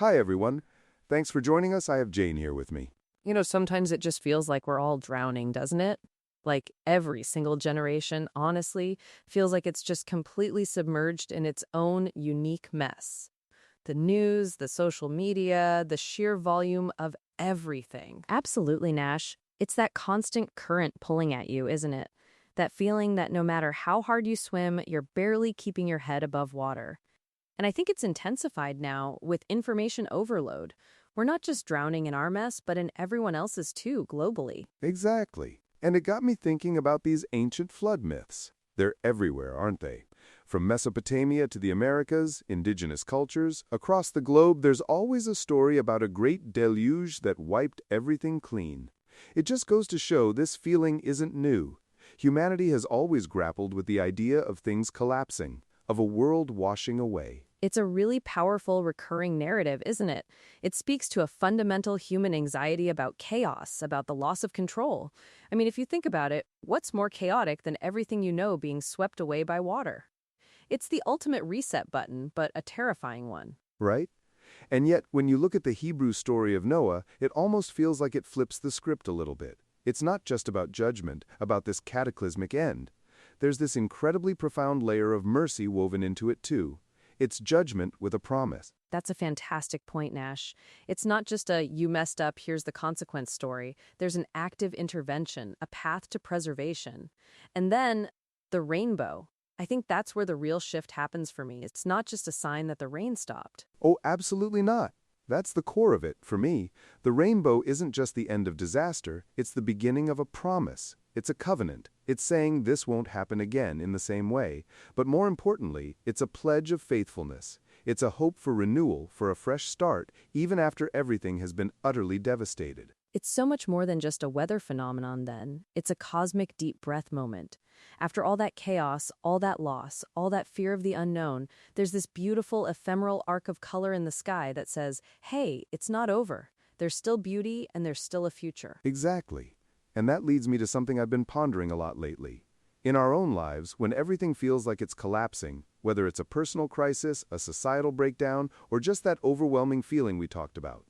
Hi, everyone. Thanks for joining us. I have Jane here with me. Sometimes it just feels like we're all drowning, doesn't it? Like every single generation, honestly, feels like it's just completely submerged in its own unique mess. The news, the social media, the sheer volume of everything. Absolutely, Nash. It's that constant current pulling at you, isn't it? That feeling that no matter how hard you swim, you're barely keeping your head above water. And I think it's intensified now with information overload. We're not just drowning in our mess, but in everyone else's too, globally. Exactly. And it got me thinking about these ancient flood myths. They're everywhere, aren't they? From Mesopotamia to the Americas, indigenous cultures, across the globe, there's always a story about a great deluge that wiped everything clean. It just goes to show this feeling isn't new. Humanity has always grappled with the idea of things collapsing, of a world washing away. It's a really powerful recurring narrative, isn't it? It speaks to a fundamental human anxiety about chaos, about the loss of control. I mean, if you think about it, what's more chaotic than everything you know being swept away by water? It's the ultimate reset button, but a terrifying one. Right? And yet, when you look at the Hebrew story of Noah, it almost feels like it flips the script a little bit. It's not just about judgment, about this cataclysmic end. There's this incredibly profound layer of mercy woven into it too. It's judgment with a promise. That's a fantastic point, Nash. It's not just a you messed up, here's the consequence story. There's an active intervention, a path to preservation. And then the rainbow. I think that's where the real shift happens for me. It's not just a sign that the rain stopped. Oh, absolutely not. That's the core of it, for me. The rainbow isn't just the end of disaster, it's the beginning of a promise. It's a covenant. It's saying this won't happen again in the same way. But more importantly, it's a pledge of faithfulness. It's a hope for renewal, for a fresh start, even after everything has been utterly devastated. It's so much more than just a weather phenomenon, then. It's a cosmic deep breath moment. After all that chaos, all that loss, all that fear of the unknown, there's this beautiful ephemeral arc of color in the sky that says, hey, it's not over. There's still beauty and there's still a future. Exactly. And that leads me to something I've been pondering a lot lately. In our own lives, when everything feels like it's collapsing, whether it's a personal crisis, a societal breakdown, or just that overwhelming feeling we talked about,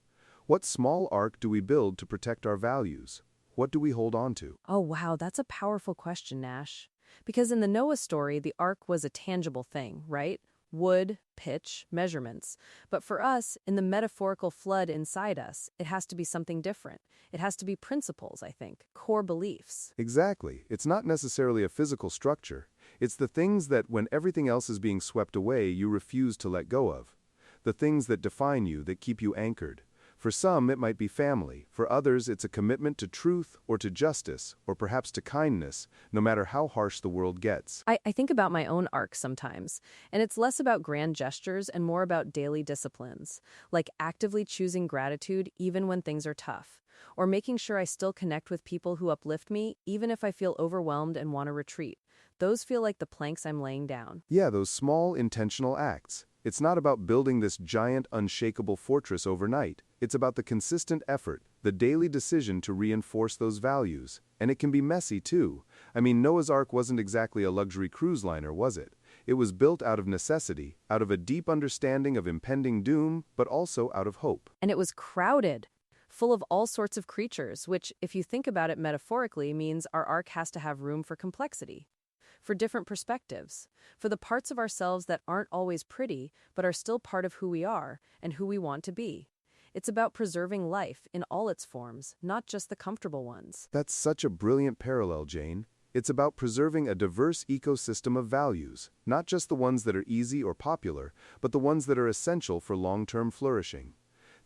what small arc do we build to protect our values? What do we hold on to? Oh, wow, that's a powerful question, Nash. Because in the Noah story, the ark was a tangible thing, right? Wood, pitch, measurements. But for us, in the metaphorical flood inside us, it has to be something different. It has to be principles, I think, core beliefs. Exactly. It's not necessarily a physical structure. It's the things that, when everything else is being swept away, you refuse to let go of. The things that define you, that keep you anchored. For some, it might be family. For others, it's a commitment to truth or to justice or perhaps to kindness, no matter how harsh the world gets. I think about my own arc sometimes, and it's less about grand gestures and more about daily disciplines, like actively choosing gratitude even when things are tough, or making sure I still connect with people who uplift me even if I feel overwhelmed and want to retreat. Those feel like the planks I'm laying down. Yeah, those small, intentional acts. It's not about building this giant, unshakable fortress overnight. It's about the consistent effort, the daily decision to reinforce those values. And it can be messy, too. I mean, Noah's Ark wasn't exactly a luxury cruise liner, was it? It was built out of necessity, out of a deep understanding of impending doom, but also out of hope. And it was crowded, full of all sorts of creatures, which, if you think about it metaphorically, means our ark has to have room for complexity, for different perspectives, for the parts of ourselves that aren't always pretty, but are still part of who we are and who we want to be. It's about preserving life in all its forms, not just the comfortable ones. That's such a brilliant parallel, Jane. It's about preserving a diverse ecosystem of values, not just the ones that are easy or popular, but the ones that are essential for long-term flourishing.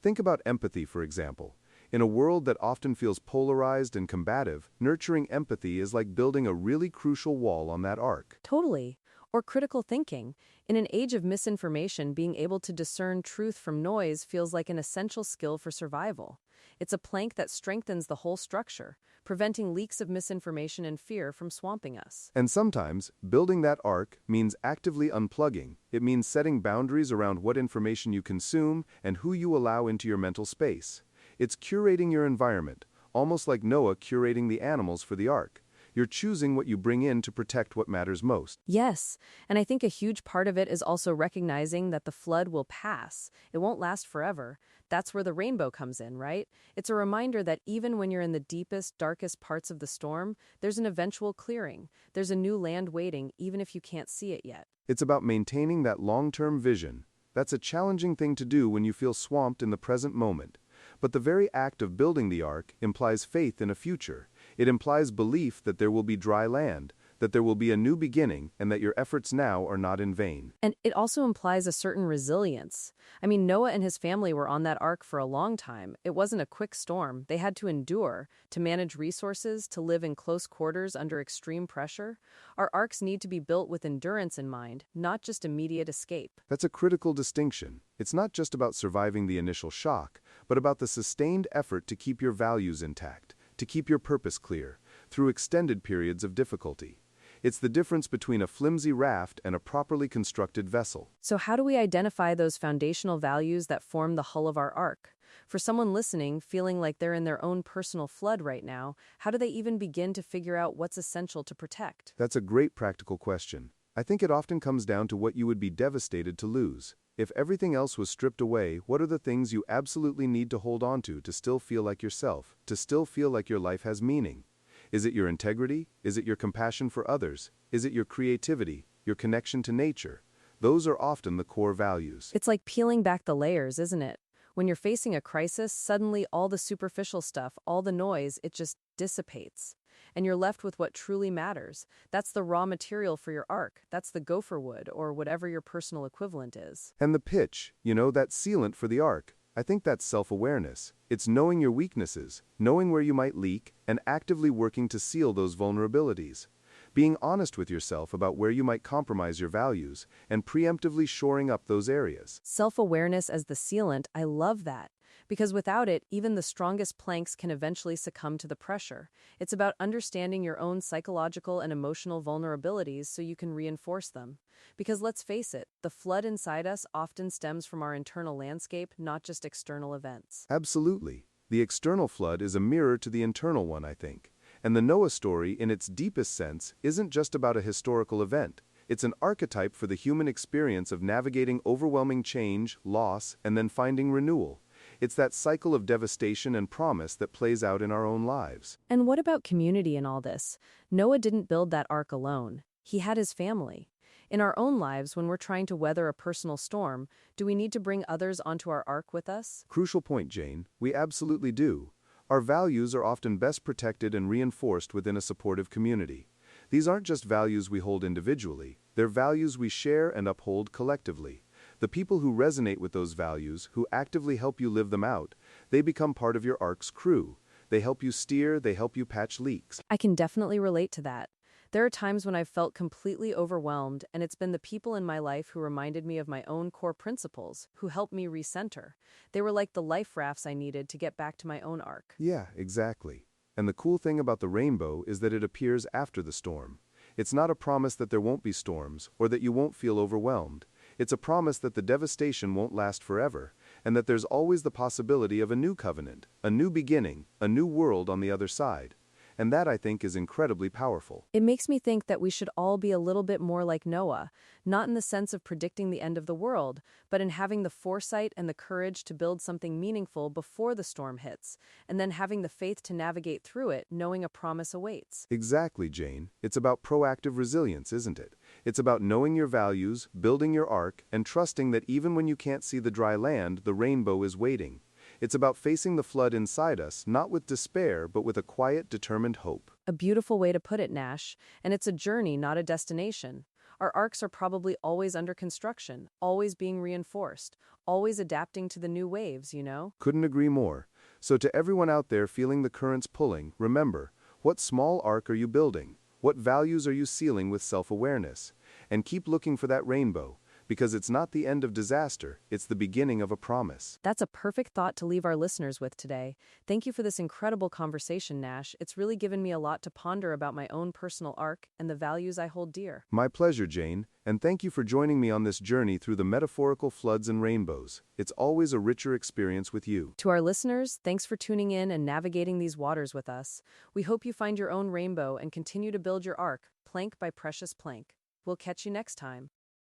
Think about empathy, for example. In a world that often feels polarized and combative, nurturing empathy is like building a really crucial wall on that arc. Totally. Or critical thinking. In an age of misinformation, being able to discern truth from noise feels like an essential skill for survival. It's a plank that strengthens the whole structure, preventing leaks of misinformation and fear from swamping us. And sometimes, building that arc means actively unplugging. It means setting boundaries around what information you consume and who you allow into your mental space. It's curating your environment, almost like Noah curating the animals for the ark. You're choosing what you bring in to protect what matters most. Yes, and I think a huge part of it is also recognizing that the flood will pass. It won't last forever. That's where the rainbow comes in, right? It's a reminder that even when you're in the deepest, darkest parts of the storm, there's an eventual clearing. There's a new land waiting, even if you can't see it yet. It's about maintaining that long-term vision. That's a challenging thing to do when you feel swamped in the present moment. But the very act of building the ark implies faith in a future. It implies belief that there will be dry land, that there will be a new beginning, and that your efforts now are not in vain. And it also implies a certain resilience. I mean, Noah and his family were on that ark for a long time. It wasn't a quick storm. They had to endure, to manage resources, to live in close quarters under extreme pressure. Our arks need to be built with endurance in mind, not just immediate escape. That's a critical distinction. It's not just about surviving the initial shock, but about the sustained effort to keep your values intact, to keep your purpose clear, through extended periods of difficulty. It's the difference between a flimsy raft and a properly constructed vessel. So how do we identify those foundational values that form the hull of our ark? For someone listening, feeling like they're in their own personal flood right now, how do they even begin to figure out what's essential to protect? That's a great practical question. I think it often comes down to what you would be devastated to lose. If everything else was stripped away, what are the things you absolutely need to hold on to still feel like yourself, to still feel like your life has meaning? Is it your integrity? Is it your compassion for others? Is it your creativity, your connection to nature? Those are often the core values. It's like peeling back the layers, isn't it? When you're facing a crisis, suddenly all the superficial stuff, all the noise, it just dissipates. And you're left with what truly matters. That's the raw material for your ark. That's the gopher wood, or whatever your personal equivalent is. And the pitch, that sealant for the ark. I think that's self-awareness. It's knowing your weaknesses, knowing where you might leak, and actively working to seal those vulnerabilities. Being honest with yourself about where you might compromise your values, and preemptively shoring up those areas. Self-awareness as the sealant, I love that. Because without it, even the strongest planks can eventually succumb to the pressure. It's about understanding your own psychological and emotional vulnerabilities so you can reinforce them. Because let's face it, the flood inside us often stems from our internal landscape, not just external events. Absolutely. The external flood is a mirror to the internal one, I think. And the Noah story, in its deepest sense, isn't just about a historical event. It's an archetype for the human experience of navigating overwhelming change, loss, and then finding renewal. It's that cycle of devastation and promise that plays out in our own lives. And what about community in all this? Noah didn't build that ark alone. He had his family. In our own lives, when we're trying to weather a personal storm, do we need to bring others onto our ark with us? Crucial point, Jane. We absolutely do. Our values are often best protected and reinforced within a supportive community. These aren't just values we hold individually, they're values we share and uphold collectively. The people who resonate with those values, who actively help you live them out, they become part of your ark's crew. They help you steer, they help you patch leaks. I can definitely relate to that. There are times when I've felt completely overwhelmed, and it's been the people in my life who reminded me of my own core principles, who helped me recenter. They were like the life rafts I needed to get back to my own ark. Yeah, exactly. And the cool thing about the rainbow is that it appears after the storm. It's not a promise that there won't be storms, or that you won't feel overwhelmed. It's a promise that the devastation won't last forever, and that there's always the possibility of a new covenant, a new beginning, a new world on the other side. And that, I think, is incredibly powerful. It makes me think that we should all be a little bit more like Noah, not in the sense of predicting the end of the world, but in having the foresight and the courage to build something meaningful before the storm hits, and then having the faith to navigate through it, knowing a promise awaits. Exactly, Jane. It's about proactive resilience, isn't it? It's about knowing your values, building your ark, and trusting that even when you can't see the dry land, the rainbow is waiting. It's about facing the flood inside us, not with despair, but with a quiet, determined hope. A beautiful way to put it, Nash. And it's a journey, not a destination. Our arcs are probably always under construction, always being reinforced, always adapting to the new waves, Couldn't agree more. So to everyone out there feeling the currents pulling, remember, what small ark are you building? What values are you sealing with self-awareness? And keep looking for that rainbow, because it's not the end of disaster, it's the beginning of a promise. That's a perfect thought to leave our listeners with today. Thank you for this incredible conversation, Nash. It's really given me a lot to ponder about my own personal arc and the values I hold dear. My pleasure, Jane, and thank you for joining me on this journey through the metaphorical floods and rainbows. It's always a richer experience with you. To our listeners, thanks for tuning in and navigating these waters with us. We hope you find your own rainbow and continue to build your arc, plank by precious plank. We'll catch you next time.